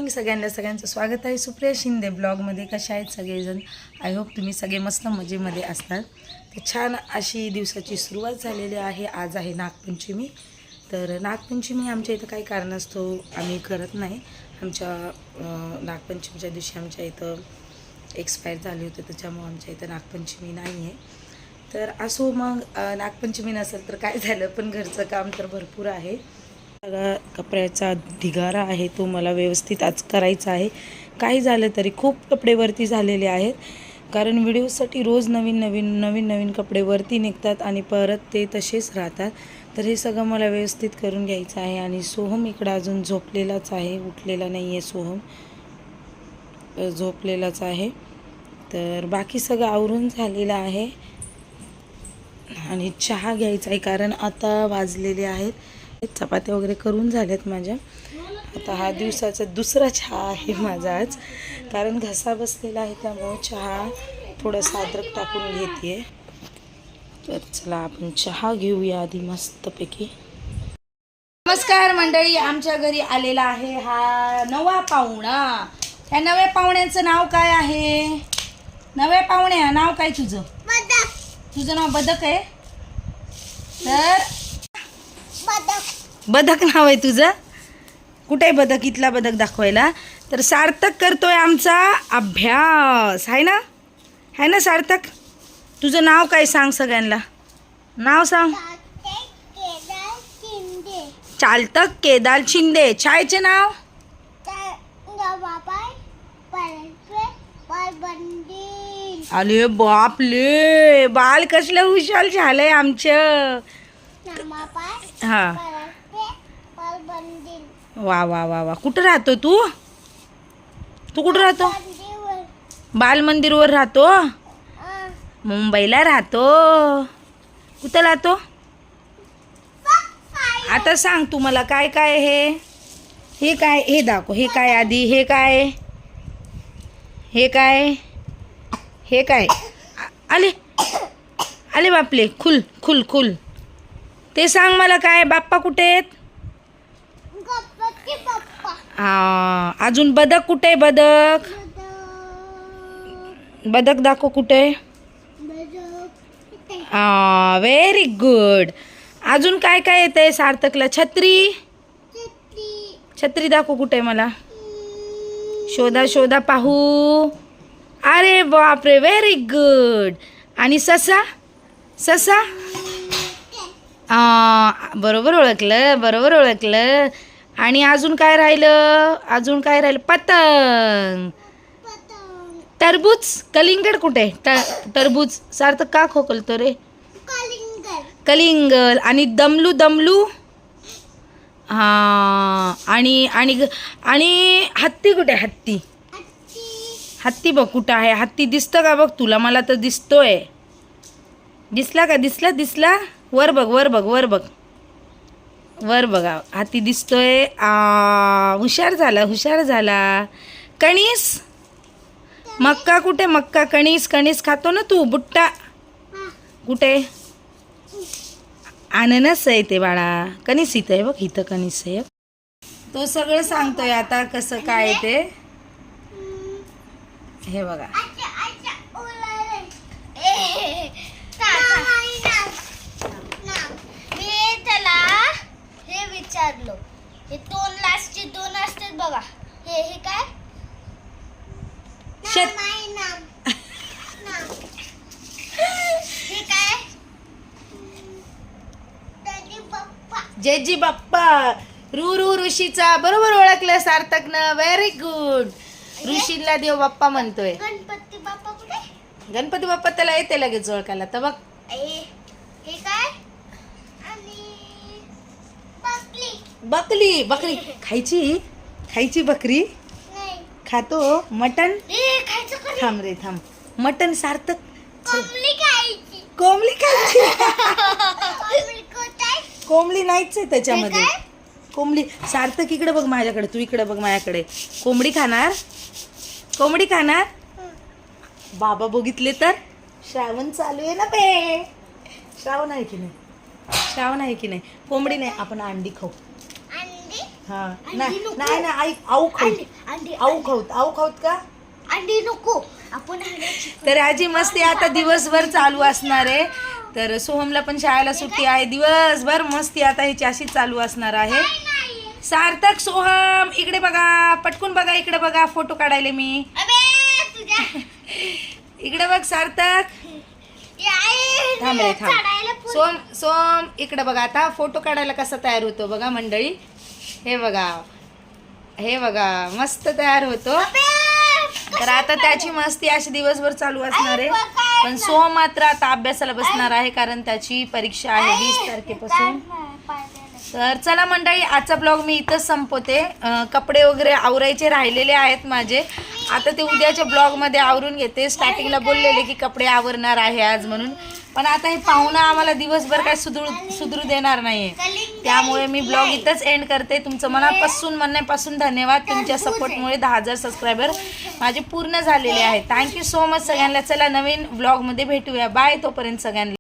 Morning सगळ्यांचं स्वागत आहे सुप्रिया शिंदे ब्लॉगमध्ये. कशा आहेत सगळेजण? आय होप तुम्ही सगळे मस्त मजेमध्ये असतात. तर छान अशी दिवसाची सुरुवात झालेली आहे. आज आहे नागपंचमी. तर नागपंचमी आमच्या इथं काही कारणास्तव आम्ही करत नाही. आमच्या नागपंचमीच्या दिवशी आमच्या इथं एक्सपायर झाले होते, त्याच्यामुळं आमच्या इथं नागपंचमी नाही आहे. तर असो, मग नागपंचमी नसेल तर काय झालं, पण घरचं काम तर भरपूर आहे. सगळा कपड्याचा ढिगारा आहे, तो मला व्यवस्थित आज करायचा आहे. काही झालं तरी खूप कपडे वरती झालेले आहेत, कारण व्हिडिओसाठी रोज नवीन कपडे वरती निघतात आणि परत ते तसेच राहतात. तर हे सगळं मला व्यवस्थित करून घ्यायचं आहे. आणि सोहम इकडं अजून झोपलेलाच आहे, उठलेला नाही आहे. सोहम झोपलेलाच आहे. तर बाकी सगळं आवरून झालेलं आहे आणि चहा घ्यायचा आहे, कारण आता वाजलेले आहेत. चपात्या वगैरे करून झाल्यात माझ्या. आता हा दिवसाचा दुसरा चहा आहे माझा आज, कारण घसा बसलेला आहे, त्यामुळे चहा थोडंसं अद्रक टाकून घेते. तर चला आपण चहा घेऊया आधी मस्तपैकी. नमस्कार मंडळी, आमच्या घरी आलेला आहे हा नवा पाहुणा. या नव्या पाहुण्याचं नाव काय आहे? नव्या पाहुण्या नाव काय तुझं? तुझं नाव बदक आहे. तर बदक नाव आहे तुझं. कुठे आहे बदक? इथला बदक दाखवायला. तर सार्थक करतोय आमचा अभ्यास, आहे ना? आहे ना सार्थक? तुझं नाव काय सांग सगळ्यांना, नाव सांग. चालतक केदार शिंदे. शाळेचे नाव? अरे बापले, बाल कसलं हुशार झालंय आमचं. हा, वा वा वा वा. कुठं राहतो तू? तू कुठं राहतो? बाल मंदिरवर राहतो. मुंबईला राहतो. कुठं राहतो? आता सांग तू मला, काय काय हे काय? हे दाखव. हे काय आधी? हे काय? हे काय? हे काय? आले आले बापले. खुल खुल खुल. ते सांग मला, काय बाप्पा कुठे आहेत? हा, अजून बदक कुठे? बदक बदक दाखव कुठे? हा, व्हेरी गुड. अजून काय काय येतंय सार्थकला? छत्री. छत्री दाखव कुठे मला. शोधा शोधा पाहू. अरे बापरे, व्हेरी गुड. आणि ससा? ससा. बरोबर ओळखलं, बरोबर ओळखलं. आणि अजून काय राहिलं? अजून काय राहिलं? पतंग. टरबूज. कलिंगड कुठे? टरबूज. सार्थक का खोकलतो रे? कलिंगड. आणि दमलू. दमलू. हा. आणि आणि आणि हत्ती कुठे? हत्ती. हत्ती बघ कुठं आहे. हत्ती दिसतं का बघ तुला? मला तर दिसतोय. दिसला का? दिसला? दिसला? वर बघ, वर बघ, वर बघ, वर बघा. हाती दिसतोय. हुशार झाला, हुशार झाला. कणीस. मक्का कुठे? मक्का. कणीस. कणीस खातो ना तू? बुट्टा कुठे? अननस आहे ते बाळा. कणीस इथं आहे बघ, इथं कणीस आहे. तो सगळं सांगतोय आता कसं काय ते. हे बघा. विचारलो. हे दोन लास्टचे दोन असतात बघा. हे काय? हे काय? जेजी बाप्पा. रू ऋषीचा बरोबर ओळखलं सार्थकनं. Very good. ऋषीला देव बाप्पा म्हणतोय. गणपती बाप्पा कुठे? गणपती बाप्पा त्याला येते लगेच ओळखायला. तर बघ, हे काय? बकरी. बकरी खायची. खायची बकरी. खातो. मटन. थांब रे थांब. मटन. सार्थक. कोंबडी खायची. कोंबडी नाहीच आहे त्याच्यामध्ये. कोंबडी. सार्थक इकडे बघ माझ्याकडे, तू इकडे बघ माझ्याकडे. कोंबडी खाणार? कोंबडी खाणार? बाबा बघितले तर. श्रावण चालू आहे ना बे. श्रावण आहे की नाही? श्रावण आहे की नाही? कोंबडी नाही, आपण अंडी खाऊ. हा अंडी नाही नको. नाही नाही, आई आऊ खाऊत अंडी आऊ खाऊत का. अंडी नको आपण अंड्याची तर ह्याची मस्ती आता दिवसभर चालू असणार आहे. तर सोहमला पण शाळेला सुट्टी आहे, दिवसभर मस्ती आता ह्याची अशी चालू असणार आहे. सार्थक, सोहम इकडे बघा, पटकून बघा, इकडे बघा, फोटो काढायले मी. अबे तुझ्या इकडे बघ सार्थक, थांब रे थांब. सोम इकडे बघा, आता फोटो काढायला कसा तयार होतो बघा मंडळी. हे बघा मस्त तयार होतो. तर आता त्याची मस्ती अशी दिवसभर चालू असणार आहे. पण सोम मात्र आता अभ्यासाला बसणार आहे, कारण त्याची परीक्षा आहे 20 तारखेपासून. तर चला मंडळी, आजचा ब्लॉग मी इथंच संपवते. कपडे वगैरे आवरायचे राहिलेले आहेत माझे, आता ते उद्याच्या ब्लॉगमध्ये आवरून घेते. स्टार्टिंगला बोललेले की कपडे आवरणार आहे आज म्हणून, पण आता हे पाहुणा आम्हाला दिवसभर काय सुधरू देणार नाहीये. त्यामुळे मी ब्लॉग इथंच एंड करते. तुमचं मनापासून धन्यवाद. तुमच्या सपोर्टमुळे 10,000 सबस्क्रायबर माझे पूर्ण झालेले आहेत. थँक्यू सो मच सगळ्यांना. चला नवीन ब्लॉगमध्ये भेटूया. बाय तोपर्यंत सगळ्यांना.